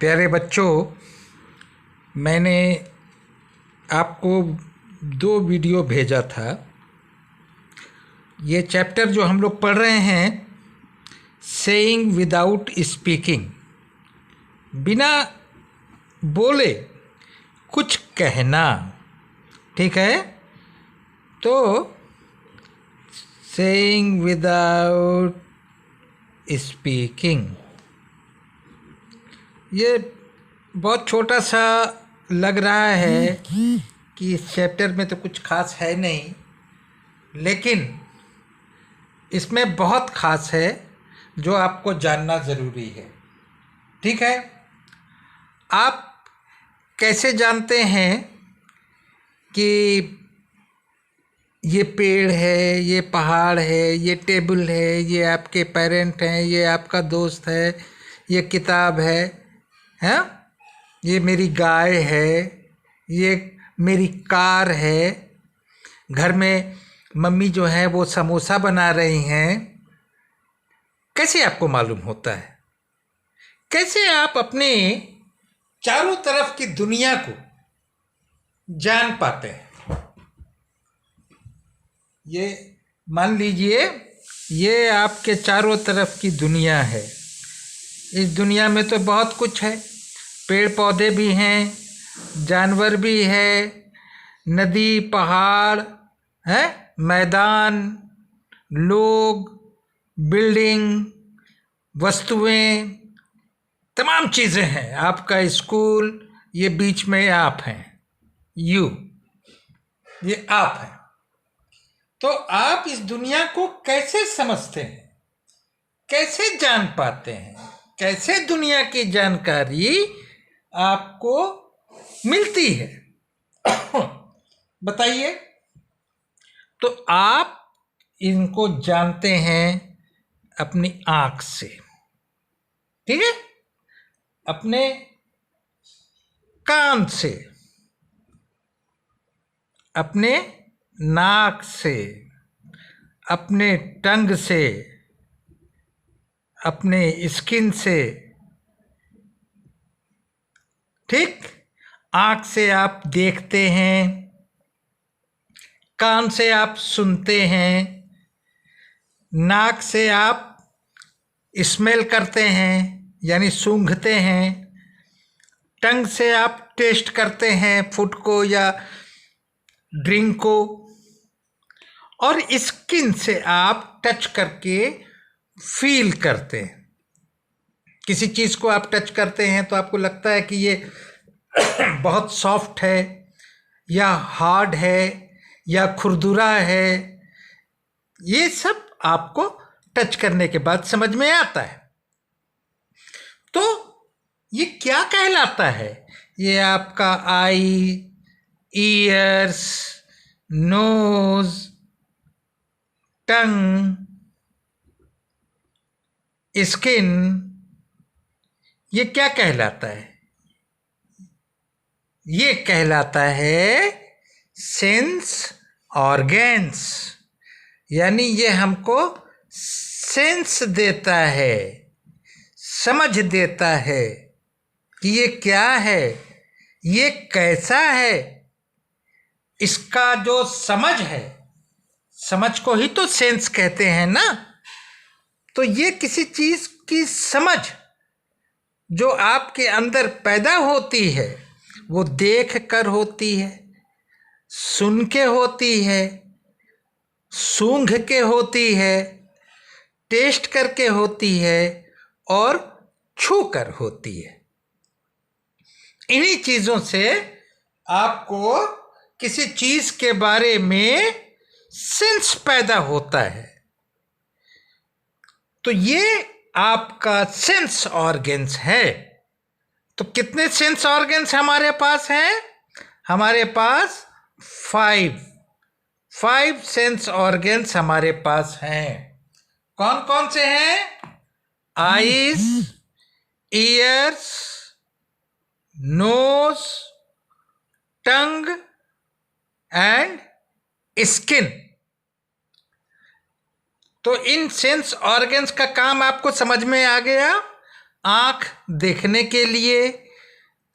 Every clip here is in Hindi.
प्यारे बच्चों, मैंने आपको 2 वीडियो भेजा था। ये चैप्टर जो हम लोग पढ़ रहे हैं, सेइंग विदाउट स्पीकिंग, बिना बोले कुछ कहना, ठीक है। तो सेइंग विदाउट स्पीकिंग, ये बहुत छोटा सा लग रहा है कि इस चैप्टर में तो कुछ खास है नहीं, लेकिन इसमें बहुत खास है जो आपको जानना ज़रूरी है, ठीक है। आप कैसे जानते हैं कि ये पेड़ है, ये पहाड़ है, ये टेबल है, ये आपके पेरेंट हैं, ये आपका दोस्त है, ये किताब है, हैं? ये मेरी गाय है, ये मेरी कार है, घर में मम्मी जो है वो समोसा बना रही हैं। कैसे आपको मालूम होता है? कैसे आप अपने चारों तरफ की दुनिया को जान पाते हैं? ये मान लीजिए, ये आपके चारों तरफ की दुनिया है। इस दुनिया में तो बहुत कुछ है, पेड़ पौधे भी हैं, जानवर भी है, नदी पहाड़ है, मैदान, लोग, बिल्डिंग, वस्तुएं, तमाम चीज़ें हैं। आपका स्कूल, ये बीच में आप हैं, ये आप हैं। तो आप इस दुनिया को कैसे समझते हैं, कैसे जान पाते हैं, कैसे दुनिया की जानकारी आपको मिलती है? बताइए। तो आप इनको जानते हैं अपनी आँख से, ठीक है, अपने कान से, अपने नाक से, अपने टंग से, अपने स्किन से, ठीक। आँख से आप देखते हैं, कान से आप सुनते हैं, नाक से आप स्मेल करते हैं यानी सूंघते हैं, टंग से आप टेस्ट करते हैं फूड को या ड्रिंक को, और स्किन से आप टच करके फील करते हैं। किसी चीज़ को आप टच करते हैं तो आपको लगता है कि ये बहुत सॉफ्ट है या हार्ड है या खुरदुरा है। ये सब आपको टच करने के बाद समझ में आता है। तो ये क्या कहलाता है? ये आपका आई, ईयर्स, नोज, टंग, स्किन, ये क्या कहलाता है? ये कहलाता है सेंस ऑर्गन्स, यानी ये हमको सेंस देता है, समझ देता है कि ये क्या है, ये कैसा है। इसका जो समझ है, समझ को ही तो सेंस कहते हैं ना। तो ये किसी चीज़ की समझ जो आपके अंदर पैदा होती है, वो देख कर होती है, सुन के होती है, सूंघ के होती है, टेस्ट करके होती है और छू कर होती है। इन्हीं चीज़ों से आपको किसी चीज़ के बारे में सेंस पैदा होता है। तो ये आपका सेंस ऑर्गन्स है। तो कितने सेंस ऑर्गन्स हमारे पास हैं? हमारे पास 5 सेंस ऑर्गन्स हमारे पास हैं। कौन कौन से हैं? Eyes, ears, nose, tongue and skin. तो इन सेंस ऑर्गन्स का काम आपको समझ में आ गया। आँख देखने के लिए,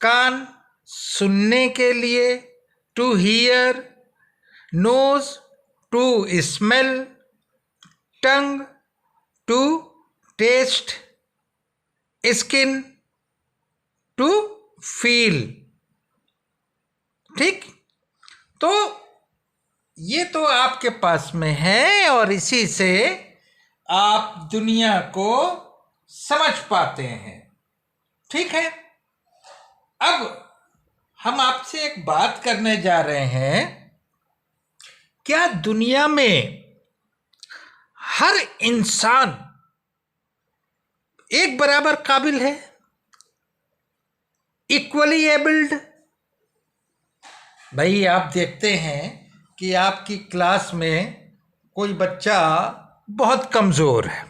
कान सुनने के लिए, to hear, nose to smell, tongue to taste, skin to feel. ठीक, तो ये तो आपके पास में है और इसी से आप दुनिया को समझ पाते हैं। ठीक है, अब हम आपसे एक बात करने जा रहे हैं, क्या दुनिया में हर इंसान एक बराबर काबिल है, इक्वली एबल्ड? भाई आप देखते हैं कि आपकी क्लास में कोई बच्चा बहुत कमज़ोर है,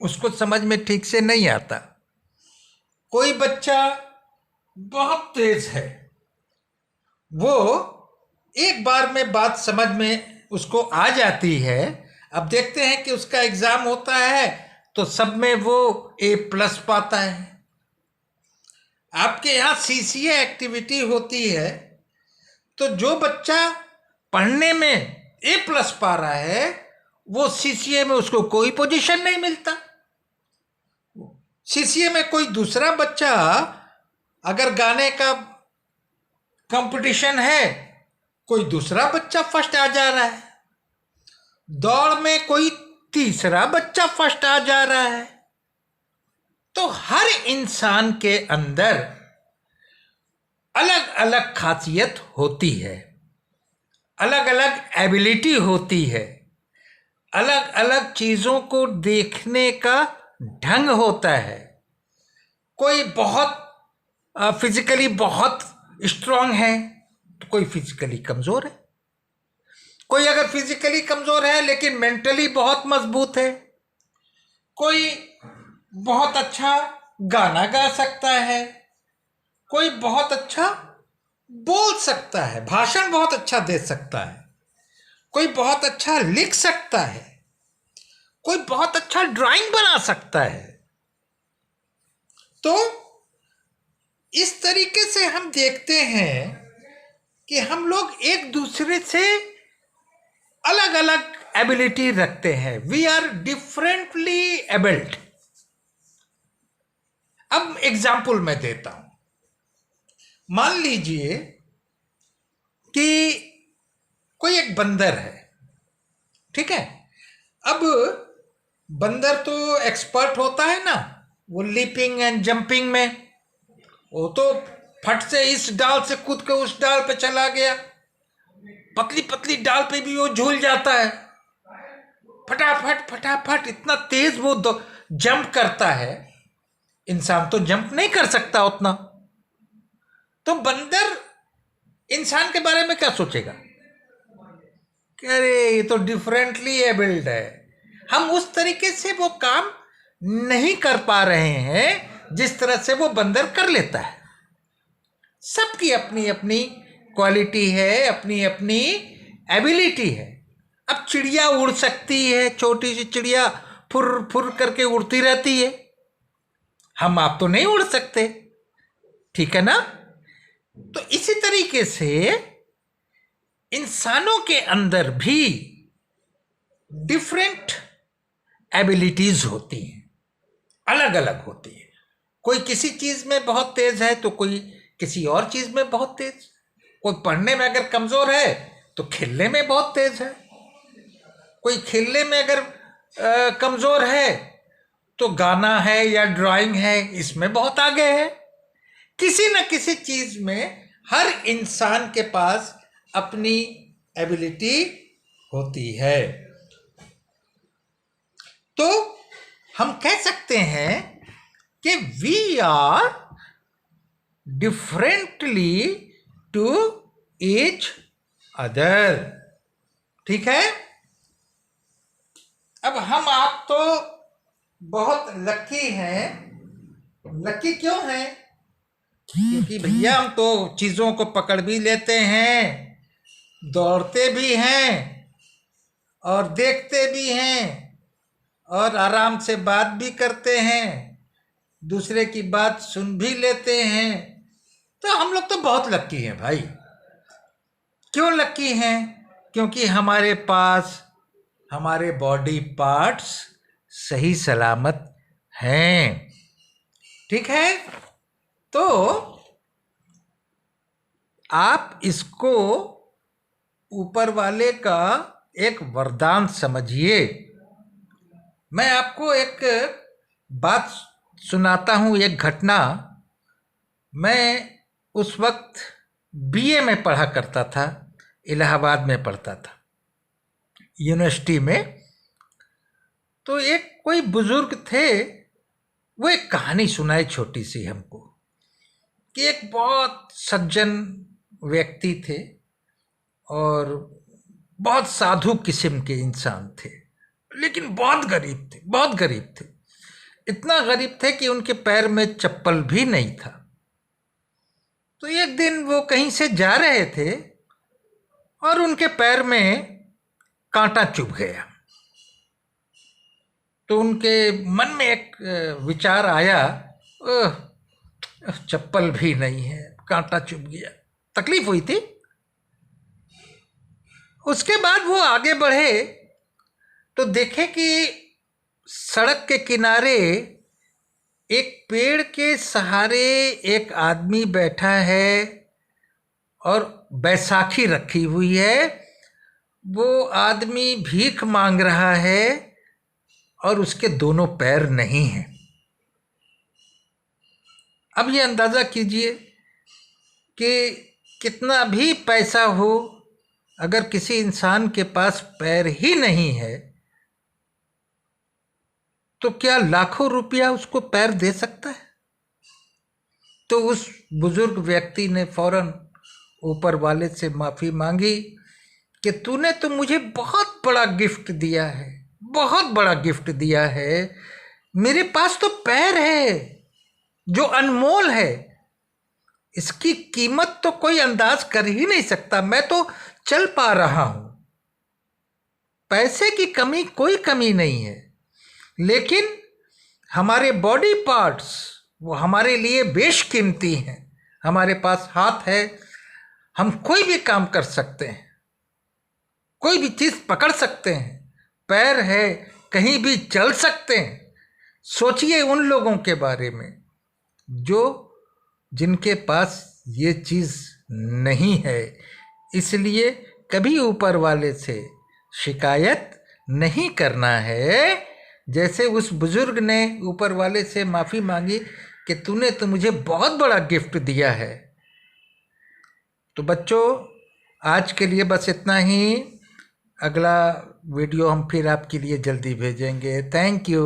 उसको समझ में ठीक से नहीं आता। कोई बच्चा बहुत तेज है, वो एक बार में बात समझ में उसको आ जाती है। अब देखते हैं कि उसका एग्ज़ाम होता है तो सब में वो A+ पाता है। आपके यहाँ CCA एक्टिविटी होती है तो जो बच्चा पढ़ने में A+ पा रहा है वो CCA में उसको कोई पोजीशन नहीं मिलता। CCA में कोई दूसरा बच्चा, अगर गाने का कंपटीशन है, कोई दूसरा बच्चा फर्स्ट आ जा रहा है, दौड़ में कोई तीसरा बच्चा फर्स्ट आ जा रहा है। तो हर इंसान के अंदर अलग अलग खासियत होती है, अलग अलग एबिलिटी होती है, अलग अलग चीज़ों को देखने का ढंग होता है। कोई बहुत फिजिकली बहुत स्ट्रांग है तो कोई फिजिकली कमज़ोर है। कोई अगर फिजिकली कमज़ोर है लेकिन मेंटली बहुत मजबूत है। कोई बहुत अच्छा गाना गा सकता है, कोई बहुत अच्छा बोल सकता है, भाषण बहुत अच्छा दे सकता है, कोई बहुत अच्छा लिख सकता है, कोई बहुत अच्छा ड्राइंग बना सकता है। तो इस तरीके से हम देखते हैं कि हम लोग एक दूसरे से अलग अलग एबिलिटी रखते हैं। We are differently abled. अब एग्जाम्पल मैं देता हूं। मान लीजिए कि कोई एक बंदर है, ठीक है। अब बंदर तो एक्सपर्ट होता है ना, वो लीपिंग एंड जंपिंग में। वो तो फट से इस डाल से कूद के उस डाल पे चला गया, पतली पतली डाल पे भी वो झूल जाता है, फटाफट फटाफट इतना तेज वो जंप करता है। इंसान तो जंप नहीं कर सकता उतना। तो बंदर इंसान के बारे में क्या सोचेगा कि अरे ये तो डिफरेंटली एबल्ड है, हम उस तरीके से वो काम नहीं कर पा रहे हैं जिस तरह से वो बंदर कर लेता है। सबकी अपनी अपनी क्वालिटी है, अपनी अपनी एबिलिटी है। अब चिड़िया उड़ सकती है, छोटी सी चिड़िया फुर फुर करके उड़ती रहती है, हम आप तो नहीं उड़ सकते, ठीक है ना। तो इसी तरीके से इंसानों के अंदर भी डिफरेंट एबिलिटीज होती हैं, अलग अलग होती है। कोई किसी चीज में बहुत तेज है तो कोई किसी और चीज में बहुत तेज। कोई पढ़ने में अगर कमजोर है तो खेलने में बहुत तेज है। कोई खेलने में अगर कमजोर है तो गाना है या ड्राइंग है इसमें बहुत आगे है। किसी न किसी चीज में हर इंसान के पास अपनी एबिलिटी होती है। तो हम कह सकते हैं कि we are differently to each other, ठीक है। अब हम आप तो बहुत लकी हैं। लकी क्यों हैं? क्योंकि भैया हम तो चीज़ों को पकड़ भी लेते हैं, दौड़ते भी हैं और देखते भी हैं और आराम से बात भी करते हैं। दूसरे की बात सुन भी लेते हैं, तो हम लोग तो बहुत लक्की हैं भाई। क्यों लक्की हैं? क्योंकि हमारे पास हमारे बॉडी पार्ट्स सही सलामत हैं। ठीक है, तो आप इसको ऊपर वाले का एक वरदान समझिए। मैं आपको एक बात सुनाता हूँ, एक घटना। मैं उस वक्त बीए में पढ़ा करता था, इलाहाबाद में पढ़ता था यूनिवर्सिटी में। तो एक कोई बुजुर्ग थे, वो एक कहानी सुनाए छोटी सी हमको, कि एक बहुत सज्जन व्यक्ति थे और बहुत साधु किस्म के इंसान थे, लेकिन बहुत गरीब थे, बहुत गरीब थे। इतना गरीब थे कि उनके पैर में चप्पल भी नहीं था। तो एक दिन वो कहीं से जा रहे थे और उनके पैर में कांटा चुभ गया। तो उनके मन में एक विचार आया, चप्पल भी नहीं है, कांटा चुभ गया, तकलीफ हुई थी। उसके बाद वो आगे बढ़े तो देखे कि सड़क के किनारे एक पेड़ के सहारे एक आदमी बैठा है और बैसाखी रखी हुई है। वो आदमी भीख मांग रहा है और उसके दोनों पैर नहीं हैं। अब ये अंदाज़ा कीजिए कि कितना भी पैसा हो, अगर किसी इंसान के पास पैर ही नहीं है तो क्या लाखों रुपया उसको पैर दे सकता है? तो उस बुजुर्ग व्यक्ति ने फौरन ऊपर वाले से माफ़ी मांगी कि तूने तो मुझे बहुत बड़ा गिफ्ट दिया है, बहुत बड़ा गिफ्ट दिया है। मेरे पास तो पैर है जो अनमोल है, इसकी कीमत तो कोई अंदाज कर ही नहीं सकता। मैं तो चल पा रहा हूं, पैसे की कमी कोई कमी नहीं है, लेकिन हमारे बॉडी पार्ट्स वो हमारे लिए बेशकीमती हैं। हमारे पास हाथ है, हम कोई भी काम कर सकते हैं, कोई भी चीज़ पकड़ सकते हैं। पैर है, कहीं भी चल सकते हैं। सोचिए उन लोगों के बारे में जो जिनके पास ये चीज़ नहीं है। इसलिए कभी ऊपर वाले से शिकायत नहीं करना है। जैसे उस बुजुर्ग ने ऊपर वाले से माफ़ी मांगी कि तूने तो मुझे बहुत बड़ा गिफ्ट दिया है। तो बच्चों, आज के लिए बस इतना ही। अगला वीडियो हम फिर आपके लिए जल्दी भेजेंगे। Thank you.